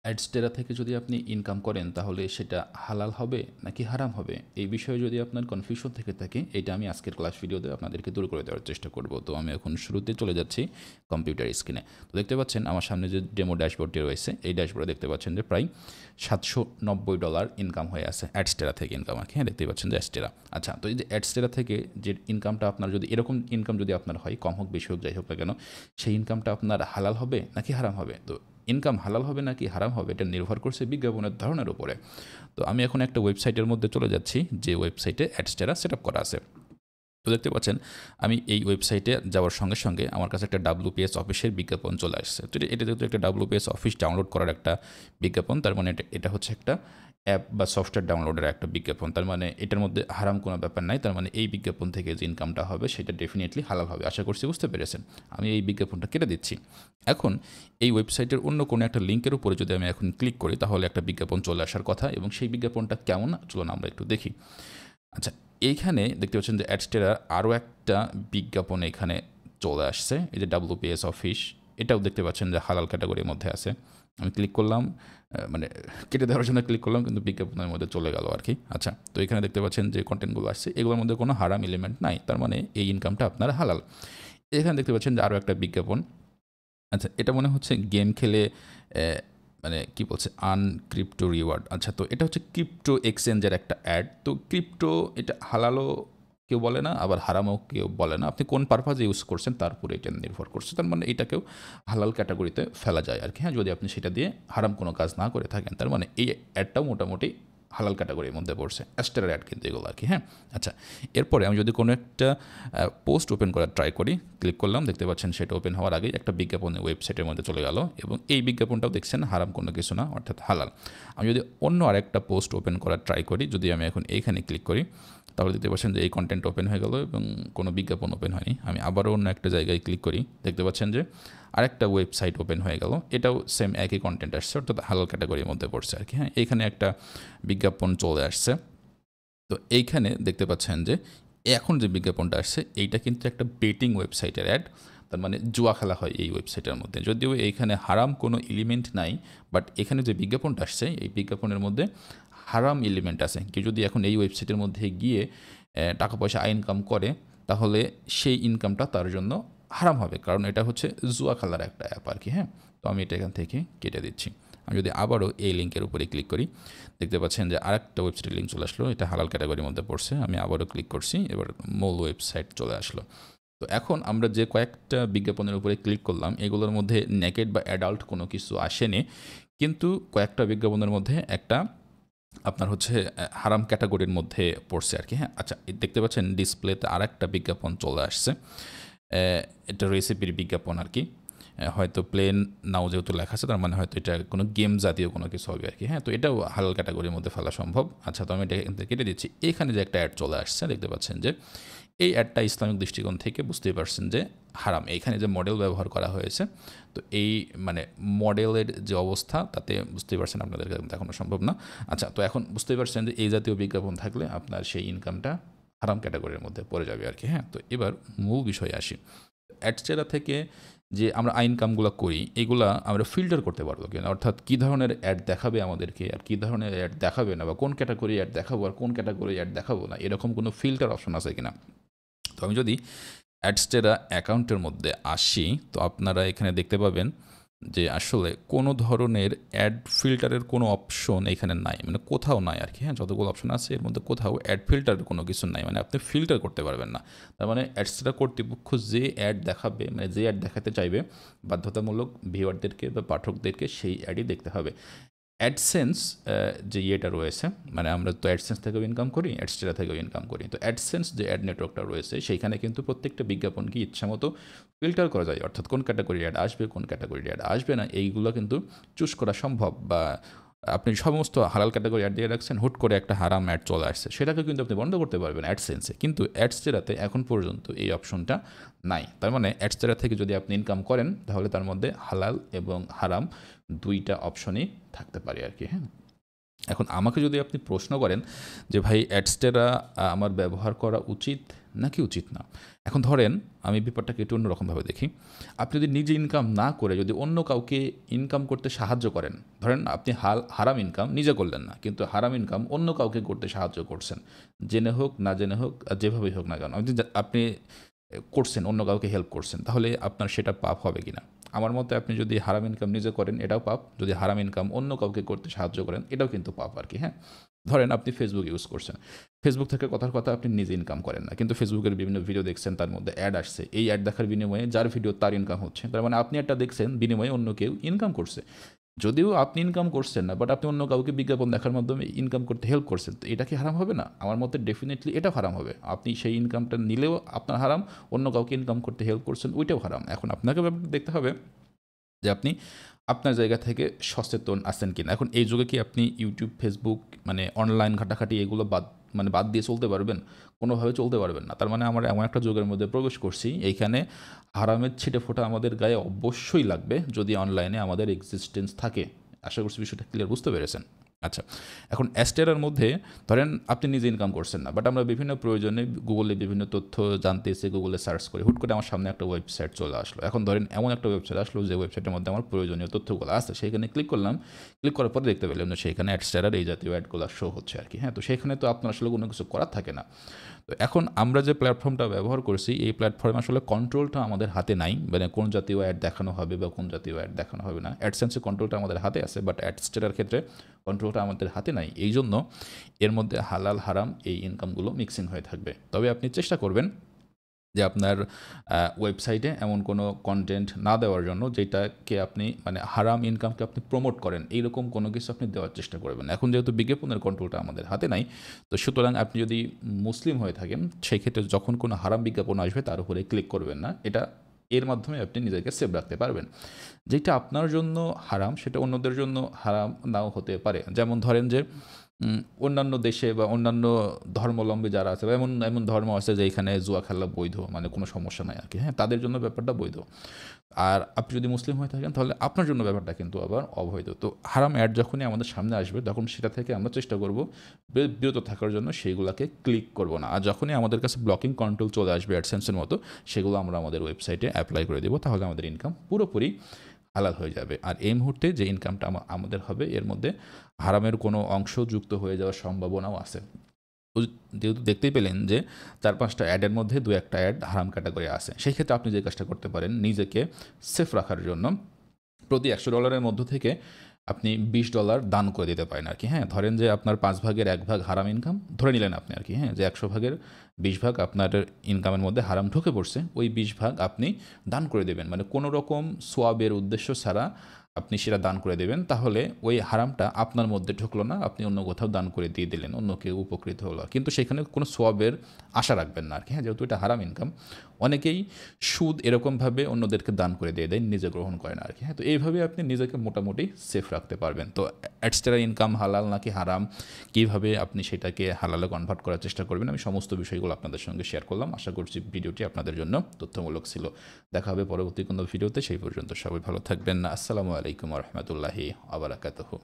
Adsterra থেকে যদি আপনি ইনকাম করেন তাহলে সেটা হালাল হবে নাকি হারাম হবে, এই বিষয়ে যদি আপনার কনফিউশন থেকে থাকে, এটা আমি আজকের ক্লাস ভিডিওতে আপনাদেরকে দূর করে দেওয়ার চেষ্টা করব। তো আমি এখন শুরুতে চলে যাচ্ছি কম্পিউটার স্ক্রিনে। তো দেখতে পাচ্ছেন আমার সামনে যে ডেমো ড্যাশবোর্ডটি রয়েছে, এই ড্যাশবোর্ডে দেখতে পাচ্ছেন যে প্রায় $790 ইনকাম হয়ে আছে অ্যাডস্টেরা থেকে ইনকাম আর কি। হ্যাঁ, দেখতে পাচ্ছেন যে অ্যাডস্টেরা। আচ্ছা, তো এই যে অ্যাডস্টেরা থেকে যে ইনকামটা আপনার, যদি এরকম ইনকাম যদি আপনার হয়, কম হোক বেশি হোক যাই হোক না কেন, সেই ইনকামটা আপনার হালাল হবে নাকি হারাম হবে? তো ইনকাম হালাল হবে নাকি হারাম হবে, এটা নির্ভর করছে বিজ্ঞাপনের ধরনের উপরে। তো আমি এখন একটা ওয়েবসাইটের মধ্যে চলে যাচ্ছি, যে ওয়েবসাইটে অ্যাডস্টেরা সেট আপ করা আছে। তো দেখতে পাচ্ছেন আমি এই ওয়েবসাইটে যাওয়ার সঙ্গে সঙ্গে আমার কাছে একটা WPS অফিসের বিজ্ঞাপন চলে আসছে। তো এটা যেহেতু একটা WPS অফিস ডাউনলোড করার একটা বিজ্ঞাপন, তার মানে এটা হচ্ছে একটা অ্যাপ বা সফটওয়্যার ডাউনলোডের একটা বিজ্ঞাপন। তার মানে এটার মধ্যে হারাম কোনো ব্যাপার নাই। তার মানে এই বিজ্ঞাপন থেকে যে ইনকামটা হবে সেটা ডেফিনেটলি হালাল হবে। আশা করছি বুঝতে পেরেছেন। আমি এই বিজ্ঞাপনটা কেটে দিচ্ছি। এখন এই ওয়েবসাইটের অন্য কোনো একটা লিঙ্কের উপরে যদি আমি এখন ক্লিক করি, তাহলে একটা বিজ্ঞাপন চলে আসার কথা, এবং সেই বিজ্ঞাপনটা কেমন চলুন আমরা একটু দেখি। আচ্ছা, এইখানে দেখতে পাচ্ছেন যে অ্যাডস্টেরার আরও একটা বিজ্ঞাপন এখানে চলে আসছে। এই যে WPS অফিস, এটাও দেখতে পাচ্ছেন যে হালাল ক্যাটাগরির মধ্যে আছে। আমি ক্লিক করলাম, মানে কেটে দেওয়ার জন্য ক্লিক করলাম, কিন্তু বিজ্ঞাপনের মধ্যে চলে গেল আর কি। আচ্ছা, তো এখানে দেখতে পাচ্ছেন যে কন্টেন্টগুলো আসছে, এগুলোর মধ্যে কোনো হারাম এলিমেন্ট নাই, তার মানে এই ইনকামটা আপনার হালাল। এখানে দেখতে পাচ্ছেন যে আরও একটা বিজ্ঞাপন। আচ্ছা, এটা মনে হচ্ছে গেম খেলে মানে কি বলছে, ক্রিপ্টো রিওয়ার্ড। আচ্ছা, তো এটা হচ্ছে ক্রিপ্টো এক্সচেঞ্জের একটা অ্যাড। তো ক্রিপ্টো এটা হালালও কেউ বলে না, আবার হারামও কেউ বলে না। আপনি কোন পারপাজে ইউজ করছেন তার উপরে এটা নির্ভর করছে। তার মানে এটাকেও হালাল ক্যাটাগরিতে ফেলা যায় আর কি। হ্যাঁ, যদি আপনি সেটা দিয়ে হারাম কোনো কাজ না করে থাকেন, তার মানে এই অ্যাডটাও মোটামুটি হালাল ক্যাটাগরির মধ্যে পড়ছে। অ্যাস্টারের অ্যাড কিন্তু এগুলো আর কি। হ্যাঁ, আচ্ছা, এরপরে আমি যদি কোনো একটা পোস্ট ওপেন করার ট্রাই করি, ক্লিক করলাম, দেখতে পাচ্ছেন সেটা ওপেন হওয়ার আগেই একটা বিজ্ঞাপন ওয়েবসাইটের মধ্যে চলে গেল, এবং এই বিজ্ঞাপনটাও দেখছেন হারাম কোনো কিছু না, অর্থাৎ হালাল। আমি যদি অন্য আরেকটা পোস্ট ওপেন করার ট্রাই করি, যদি আমি এখন এইখানে ক্লিক করি, তাহলে দেখতে পাচ্ছেন যে এই কন্টেন্ট ওপেন হয়ে গেল এবং কোনো বিজ্ঞাপন ওপেন হয়নি। আমি আবারও অন্য একটা জায়গায় ক্লিক করি, দেখতে পাচ্ছেন যে আরেকটা ওয়েবসাইট ওপেন হয়ে গেল, এটাও সেম একই কন্টেন্ট আসছে, অর্থাৎ হালাল ক্যাটাগরির মধ্যে পড়ছে আর কি। হ্যাঁ, এইখানে একটা বিজ্ঞাপন চলে আসছে। তো এইখানে দেখতে পাচ্ছেন যে এখন যে বিজ্ঞাপনটা আসছে, এইটা কিন্তু একটা বেটিং ওয়েবসাইটের অ্যাড। তার মানে জুয়া খেলা হয় এই ওয়েবসাইটের মধ্যে। যদিও এইখানে হারাম কোনো এলিমেন্ট নাই, বাট এখানে যে বিজ্ঞাপনটা আসছে, এই বিজ্ঞাপনের মধ্যে হারাম এলিমেন্ট আছে। কেউ যদি এখন এই ওয়েবসাইটের মধ্যে গিয়ে টাকা পয়সা ইনকাম করে, তাহলে সেই ইনকামটা তার জন্য হারাম হবে, কারণ এটা হচ্ছে জুয়া খেলার একটা অ্যাপ আর কি। হ্যাঁ, তো আমি এটা এখান থেকে কেটে দিচ্ছি। আমি যদি আবারও এই লিঙ্কের উপরে ক্লিক করি, দেখতে পাচ্ছেন যে আরেকটা ওয়েবসাইটের লিঙ্ক চলে আসলো, এটা হালাল ক্যাটাগরির মধ্যে পড়ছে। আমি আবারও ক্লিক করছি, এবার মূল ওয়েবসাইট চলে আসলো। তো এখন আমরা যে কয়েকটা বিজ্ঞাপনের উপরে ক্লিক করলাম, এগুলোর মধ্যে নেকেড বা অ্যাডাল্ট কোনো কিছু আসেনি, কিন্তু কয়েকটা বিজ্ঞাপনের মধ্যে একটা আপনার হচ্ছে হারাম ক্যাটাগরির মধ্যে পড়ছে আর কি। হ্যাঁ, আচ্ছা, দেখতে পাচ্ছেন ডিসপ্লেতে আরেকটা বিজ্ঞাপন চলে আসছে। এটা রেসিপির বিজ্ঞাপন আর কি। হয়তো প্লেন নাও যেহেতু লেখা আছে, তার মানে হয়তো এটা কোনো গেম জাতীয় কোনো কিছু হবে আর কি। হ্যাঁ, তো এটাও হালাল ক্যাটাগরির মধ্যে ফেলা সম্ভব। আচ্ছা, তো আমি এটা এখান থেকে কেটে দিচ্ছি। এখানে যে একটা অ্যাড চলে আসছে, দেখতে পাচ্ছেন যে এই অ্যাডটা ইসলামিক দৃষ্টিকোণ থেকে বুঝতেই পারছেন যে হারাম। এইখানে যে মডেল ব্যবহার করা হয়েছে, তো এই মানে মডেলের যে অবস্থা, তাতে বুঝতেই পারছেন, আপনাদেরকে দেখানো সম্ভব না। আচ্ছা, তো এখন বুঝতেই পারছেন যে এই জাতীয় বিজ্ঞাপন থাকলে আপনার সেই ইনকামটা হারাম ক্যাটাগরির মধ্যে পড়ে যাবে আর কি। হ্যাঁ, তো এবার মূল বিষয়ে আসি। অ্যাডস্টেরা থেকে যে আমরা ইনকামগুলো করি, এগুলা আমরা ফিল্টার করতে পারবো কিনা, অর্থাৎ কী ধরনের অ্যাড দেখাবে আমাদেরকে আর কী ধরনের অ্যাড দেখাবে না, বা কোন ক্যাটাগরি অ্যাড দেখাবো আর কোন ক্যাটাগরি অ্যাড দেখাবো না, এরকম কোনো ফিল্টার অপশন আছে কিনা। তো আমি যদি অ্যাডস্টেরা অ্যাকাউন্টের মধ্যে আসি, তো আপনারা এখানে দেখতে পাবেন যে আসলে কোনো ধরনের অ্যাড ফিল্টারের কোনো অপশন এখানে নাই, মানে কোথাও নাই আর কি। হ্যাঁ, যতগুলো অপশন আছে এর মধ্যে কোথাও অ্যাড ফিল্টারের কোনো কিছু নাই, মানে আপনি ফিল্টার করতে পারবেন না। তার মানে অ্যাডস্টেরা কর্তৃপক্ষ যে অ্যাড দেখাবে, মানে যে অ্যাড দেখাতে চাইবে, বাধ্যতামূলক ভিউয়ারদেরকে বা পাঠকদেরকে সেই অ্যাডই দেখতে হবে। অ্যাডসেন্স যে ইয়েটা রয়েছে, মানে আমরা তো অ্যাডসেন্স থেকেও ইনকাম করি, অ্যাডস্টেরা থেকেও ইনকাম করি। তো অ্যাডসেন্স যে অ্যাড নেটওয়ার্কটা রয়েছে, সেইখানে কিন্তু প্রত্যেকটা বিজ্ঞাপনকে ইচ্ছামতো ফিল্টার করা যায়, অর্থাৎ কোন ক্যাটাগরির অ্যাড আসবে, কোন ক্যাটাগরির অ্যাড আসবে না, এইগুলো কিন্তু চুজ করা সম্ভব। বা আপনি সমস্ত হালাল ক্যাটাগরি অ্যাড দিয়ে রাখছেন, হুট করে একটা হারাম অ্যাড চলে আসছে, সেটাকে কিন্তু আপনি বন্ধ করতে পারবেন অ্যাডসেন্সে, কিন্তু অ্যাডস্টেরাতে এখন পর্যন্ত এই অপশনটা নাই। তার মানে অ্যাডস্টেরা থেকে যদি আপনি ইনকাম করেন, তাহলে তার মধ্যে হালাল এবং হারাম দুইটা অপশনই থাকতে পারে আর কি। হ্যাঁ, এখন আমাকে যদি আপনি প্রশ্ন করেন যে ভাই অ্যাডস্টেরা আমার ব্যবহার করা উচিত নাকি উচিত না? এখন ধরেন আমি ব্যাপারটাকে একটু অন্যরকমভাবে দেখি। আপনি যদি নিজে ইনকাম না করে যদি অন্য কাউকে ইনকাম করতে সাহায্য করেন, ধরেন আপনি হারাম ইনকাম নিজে করলেন না, কিন্তু হারাম ইনকাম অন্য কাউকে করতে সাহায্য করছেন। জেনে হোক, না জেনে হোক, আর যেভাবেই হোক না কেন, আপনি করছেন, অন্য কাউকে হেল্প করছেন, তাহলে আপনার সেটা পাপ হবে কিনা? আমার মতে আপনি যদি হারাম ইনকাম নিজে করেন এটাও পাপ, যদি হারাম ইনকাম অন্য কাউকে করতে সাহায্য করেন এটাও কিন্তু পাপ আর কি, হ্যাঁ? ধরেন আপনি ফেসবুক ইউজ করছেন, ফেসবুক থেকে কথার কথা আপনি নিজে ইনকাম করেন না, কিন্তু ফেসবুকের বিভিন্ন ভিডিও দেখছেন, তার মধ্যে অ্যাড আসছে, এই অ্যাড দেখার বিনিময়ে যার ভিডিও তার ইনকাম হচ্ছে, তার মানে আপনি একটা দেখছেন, বিনিময়ে অন্য কেউ ইনকাম করছে। যদিও আপনি ইনকাম করছেন না, বাট আপনি অন্য কাউকে বিজ্ঞাপন দেখার মাধ্যমে ইনকাম করতে হেল্প করছেন, তো এটা কি হারাম হবে না? আমার মতে ডেফিনেটলি এটা হারাম হবে। আপনি সেই ইনকামটা নিলেও আপনার হারাম, অন্য কাউকে ইনকাম করতে হেল্প করছেন ওইটাও হারাম। এখন আপনাকে ব্যাপারটা দেখতে হবে যে আপনি আপনার জায়গা থেকে সচেতন আছেন কিনা। এখন এই যুগে কি আপনি ইউটিউব, ফেসবুক মানে অনলাইন ঘাটাঘাটি এগুলো বাদ দিয়ে চলতে পারবেন? কোনোভাবে চলতে পারবেন না। তার মানে আমরা এমন একটা যুগের মধ্যে প্রবেশ করছি, এইখানে হারামের ছিটেফোঁটা আমাদের গায়ে অবশ্যই লাগবে যদি অনলাইনে আমাদের এক্সিস্টেন্স থাকে। আশা করছি বিষয়টা ক্লিয়ার বুঝতে পেরেছেন। আচ্ছা, এখন অ্যাস্টেরার মধ্যে ধরেন আপনি নিজে ইনকাম করছেন না, বাট আমরা বিভিন্ন প্রয়োজনে গুগলে বিভিন্ন তথ্য জানতে এসে গুগলে সার্চ করি, হুট করে আমার সামনে একটা ওয়েবসাইট চলে আসলো। এখন ধরেন এমন একটা ওয়েবসাইট আসলো যে ওয়েবসাইটের মধ্যে আমার প্রয়োজনীয় তথ্যগুলো আছে, সেইখানে ক্লিক করলাম, ক্লিক করার পরে দেখতে পেলাম যে সেইখানে অ্যাডস্টেরার এই জাতীয় অ্যাডগুলো শো হচ্ছে আর কি, হ্যাঁ? তো সেখানে তো আপনার আসলে কোনো কিছু করার থাকে না। তো এখন আমরা যে প্ল্যাটফর্মটা ব্যবহার করছি, এই প্ল্যাটফর্মে আসলে কন্ট্রোলটা আমাদের হাতে নাই, মানে কোন জাতীয় অ্যাড দেখানো হবে বা কোন জাতীয় অ্যাড দেখানো হবে না। অ্যাডসেন্সের কন্ট্রোলটা আমাদের হাতে আছে, বাট অ্যাডস্টেরার ক্ষেত্রে কন্ট্রোলটা আমাদের হাতে নাই। এই জন্য এর মধ্যে হালাল হারাম এই ইনকামগুলো মিক্সিং হয়ে থাকবে। তবে আপনি চেষ্টা করবেন যে আপনার ওয়েবসাইটে এমন কোনো কনটেন্ট না দেওয়ার জন্য যেটাকে আপনি মানে হারাম ইনকামকে আপনি প্রমোট করেন, এইরকম কোনো কিছু আপনি দেওয়ার চেষ্টা করবেন। এখন যেহেতু বিজ্ঞাপনের কন্ট্রোলটা আমাদের হাতে নাই, তো সুতরাং আপনি যদি মুসলিম হয়ে থাকেন, সেই ক্ষেত্রে যখন কোনো হারাম বিজ্ঞাপন আসবে তার উপরে ক্লিক করবেন না। এর মাধ্যমে আপনি নিজেকে সেভ রাখতে পারবেন। যেটা আপনার জন্য হারাম সেটা অন্যদের জন্য হারাম নাও হতে পারে। যেমন ধরেন যে অন্যান্য দেশে বা অন্যান্য ধর্মাবলম্বী যারা আছে বা এমন এমন ধর্ম আছে যে এখানে জুয়া খেলা বৈধ, মানে কোনো সমস্যা নাই আর কি, হ্যাঁ? তাদের জন্য ব্যাপারটা বৈধ। আর আপনি যদি মুসলিম হয়ে থাকেন তাহলে আপনার জন্য ব্যাপারটা কিন্তু আবার অবৈধ। তো হারাম অ্যাড যখনই আমাদের সামনে আসবে তখন সেটা থেকে আমরা চেষ্টা করব বিরত থাকার জন্য, সেইগুলোকে ক্লিক করব না। আর যখনই আমাদের কাছে ব্লকিং কন্ট্রোল চলে আসবে অ্যাডসেন্সের মতো, সেগুলো আমরা আমাদের ওয়েবসাইটে অ্যাপ্লাই করে দেবো, তাহলে আমাদের ইনকাম পুরোপুরি হালাল হয়ে যাবে। আর এই মুহূর্তে যে ইনকামটা আমাদের হবে এর মধ্যে হারামের কোনো অংশ যুক্ত হয়ে যাওয়ার সম্ভাবনাও আছে। তো যেহেতু দেখতেই পেলেন যে ৪-৫টা অ্যাডের মধ্যে ২-১টা অ্যাড হারাম ক্যাটাগরি আছে, সেই ক্ষেত্রে আপনি যে কাজটা করতে পারেন নিজেকে সেফ রাখার জন্য প্রতি $১০০ মধ্য থেকে আপনি $20 দান করে দিতে পারেন আর কি, হ্যাঁ? ধরেন যে আপনার ৫ ভাগের ১ ভাগ হারাম ইনকাম ধরে নিলেন আপনি আর কি, হ্যাঁ? যে ১০০ ভাগের ২০ ভাগ আপনার ইনকামের মধ্যে হারাম ঢুকে পড়ছে, ওই ২০ ভাগ আপনি দান করে দেবেন। মানে কোনো রকম সোয়াবের উদ্দেশ্য ছাড়া আপনি সেটা দান করে দেবেন, তাহলে ওই হারামটা আপনার মধ্যে ঢুকলো না, আপনি অন্য কোথাও দান করে দিয়ে দিলেন, অন্য কেউ উপকৃত হলো। কিন্তু সেখানে কোনো সোয়াবের আশা রাখবেন না আর কি, হ্যাঁ? যেহেতু এটা হারাম ইনকাম। অনেকেই সুদ এরকমভাবে অন্যদেরকে দান করে দিয়ে দেয়, নিজে গ্রহণ করে না আর কি, হ্যাঁ? তো এইভাবে আপনি নিজেকে মোটামুটি সেফ রাখতে পারবেন। তো এক্সট্রা ইনকাম হালাল নাকি হারাম, কীভাবে আপনি সেটাকে হালালে কনভার্ট করার চেষ্টা করবেন, আমি সমস্ত বিষয়গুলো আপনাদের সঙ্গে শেয়ার করলাম। আশা করছি ভিডিওটি আপনাদের জন্য তথ্যমূলক ছিল। দেখা হবে পরবর্তী কোনো ভিডিওতে, সেই পর্যন্ত সবাই ভালো থাকবেন। আসসালামু আলাইকুম ওয়া রাহমাতুল্লাহি ওয়া বারাকাতুহু।